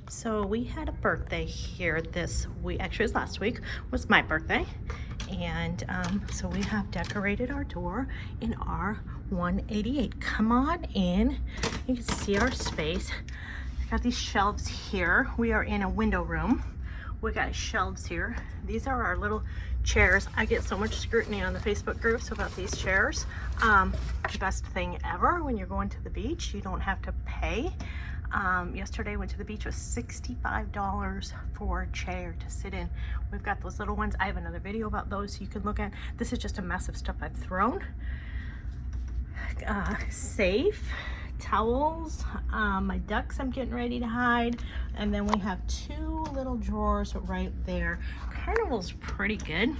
So we had a birthday here this week. Actually, it was last week. Was my birthday. And so we have decorated our door in R188. Come on in. You can see our space. Got these shelves here. We are in a window room. We got shelves here. These are our little chairs. I get so much scrutiny on the Facebook groups about these chairs. The best thing ever when you're going to the beach. You don't have to pay. Yesterday I went to the beach with $65 for a chair to sit in. We've got those little ones. I have another video about those you can look at. This is just a mess of stuff I've thrown. Safe, towels, my ducks I'm getting ready to hide, and then we have two little drawers right there. Carnival's pretty good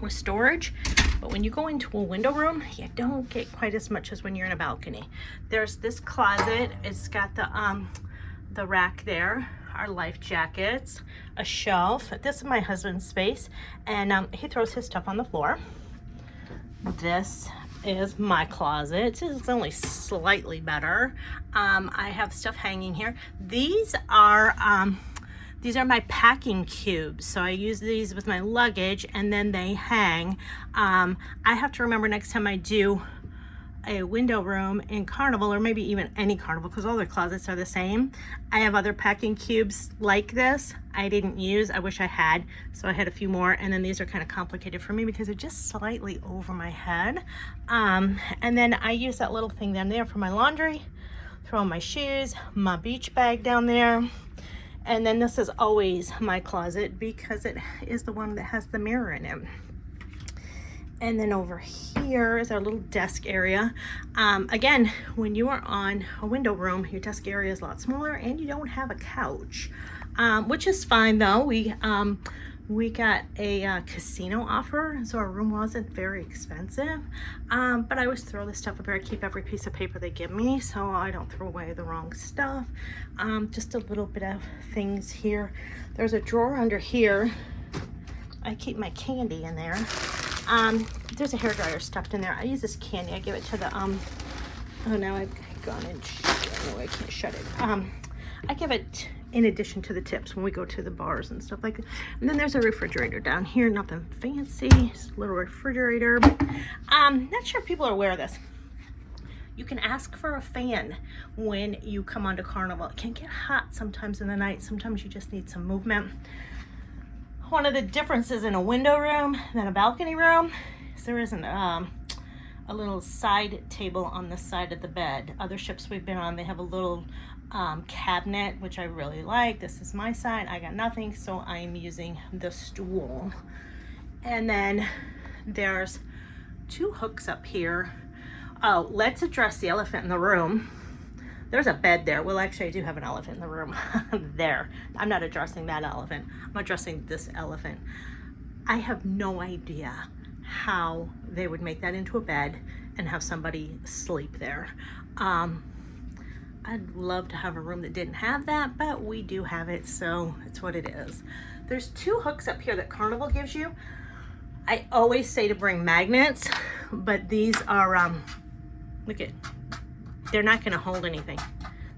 with storage, but when you go into a window room, you don't get quite as much as when you're in a balcony. There's this closet. It's got the rack there, our life jackets, a shelf. This is my husband's space, and he throws his stuff on the floor. This is my closet. It's only slightly better. I have stuff hanging here. These are my packing cubes. So I use these with my luggage and then they hang. I have to remember next time I do a window room in Carnival, or maybe even any Carnival, because all their closets are the same. I have other packing cubes like this I didn't use. I wish I had, so I had a few more, and then these are kind of complicated for me because they're just slightly over my head. And then I use that little thing down there for my laundry, throw my shoes, my beach bag down there, and then this is always my closet because it is the one that has the mirror in it. And then over here is our little desk area. Again, when you are on a window room, your desk area is a lot smaller and you don't have a couch, which is fine though. We got a casino offer, so our room wasn't very expensive. But I always throw this stuff up here. I keep every piece of paper they give me so I don't throw away the wrong stuff. Just a little bit of things here. There's a drawer under here. I keep my candy in there. There's a hairdryer stuffed in there. I use this candy. I give it to the, oh, now I've gone and no, I can't shut it. I give it in addition to the tips when we go to the bars and stuff like that. And then there's a refrigerator down here. Nothing fancy. Just a little refrigerator. Not sure if people are aware of this. You can ask for a fan when you come onto Carnival. It can get hot sometimes in the night. Sometimes you just need some movement. One of the differences in a window room than a balcony room is there isn't a little side table on the side of the bed. Other ships we've been on, they have a little cabinet, which I really like. This is my side. I got nothing, so I'm using the stool. And then there's two hooks up here. Oh, let's address the elephant in the room. There's a bed there. Well, actually, I do have an elephant in the room there. I'm not addressing that elephant. I'm addressing this elephant. I have no idea how they would make that into a bed and have somebody sleep there. I'd love to have a room that didn't have that, but we do have it, so it's what it is. There's two hooks up here that Carnival gives you. I always say to bring magnets, but these are, look at, they're not going to hold anything.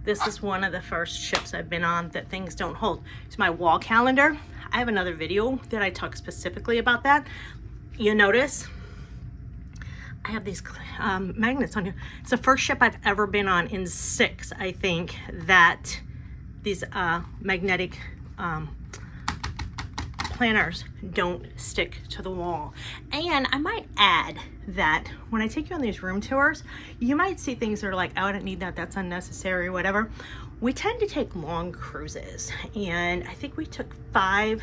This is one of the first ships I've been on that things don't hold. It's my wall calendar. I have another video that I talk specifically about that. You notice I have these magnets on here. It's the first ship I've ever been on in 6, I think, that these magnetic planners don't stick to the wall. And I might add that when I take you on these room tours, you might see things that are like, oh, I don't need that, that's unnecessary, whatever. We tend to take long cruises, and I think we took 5.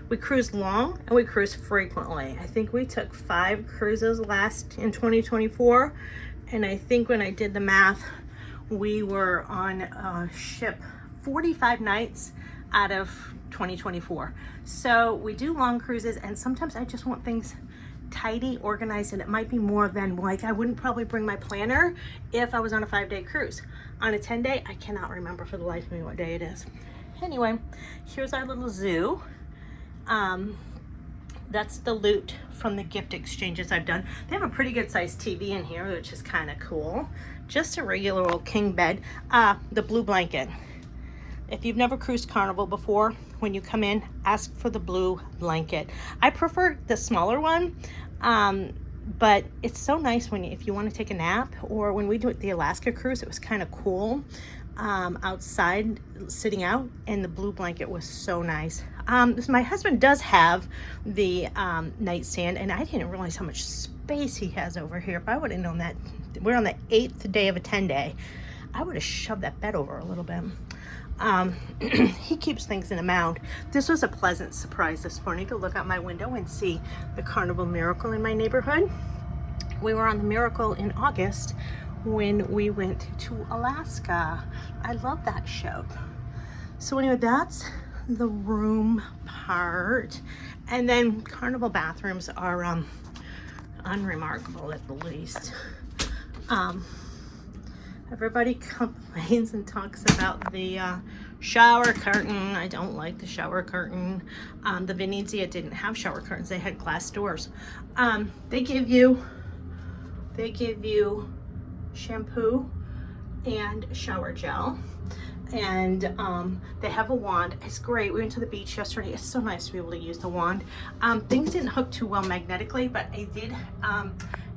We cruise long and we cruise frequently. I think we took 5 cruises in 2024, and I think when I did the math, we were on a ship 45 nights out of 2024. So we do long cruises, and sometimes I just want things tidy, organized, and it might be more than, like, I wouldn't probably bring my planner if I was on a 5-day cruise. On a 10-day, I cannot remember for the life of me what day it is. Anyway, here's our little zoo. That's the loot from the gift exchanges I've done. They have a pretty good sized TV in here, which is kind of cool. Just a regular old king bed. The blue blanket. if you've never cruised Carnival before, when you come in, ask for the blue blanket. I prefer the smaller one, but it's so nice when if you want to take a nap, or when we did the Alaska cruise, it was kind of cool outside sitting out, and the blue blanket was so nice. My husband does have the nightstand, and I didn't realize how much space he has over here. If I would have known that, we're on the 8th day of a 10-day, I would have shoved that bed over a little bit. He keeps things in a mound. This was a pleasant surprise this morning to look out my window and see the Carnival Miracle in my neighborhood. We were on the Miracle in August when we went to Alaska. I love that show. So anyway, that's the room part. And then Carnival bathrooms are unremarkable at the least. Everybody complains and talks about the shower curtain. I don't like the shower curtain. The Venezia didn't have shower curtains. They had glass doors. They give you shampoo and shower gel, and they have a wand. It's great. We went to the beach yesterday. It's so nice to be able to use the wand. Things didn't hook too well magnetically, but I did.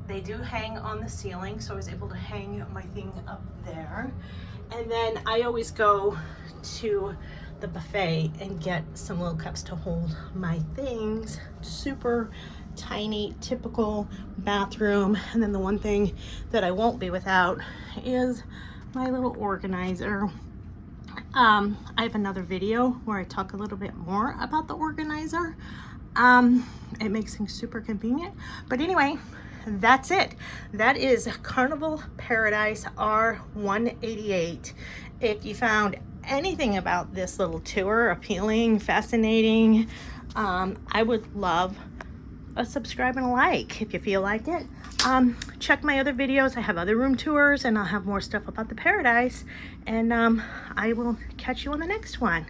They do hang on the ceiling, so I was able to hang my thing up there. And then I always go to the buffet and get some little cups to hold my things. Super tiny, typical bathroom. And then the one thing that I won't be without is my little organizer. I have another video where I talk a little bit more about the organizer. It makes things super convenient. But anyway, that's it. That is Carnival Paradise R188. If you found anything about this little tour appealing, fascinating, I would love a subscribe and a like if you feel like it. Check my other videos. I have other room tours, and I'll have more stuff about the Paradise, and I will catch you on the next one.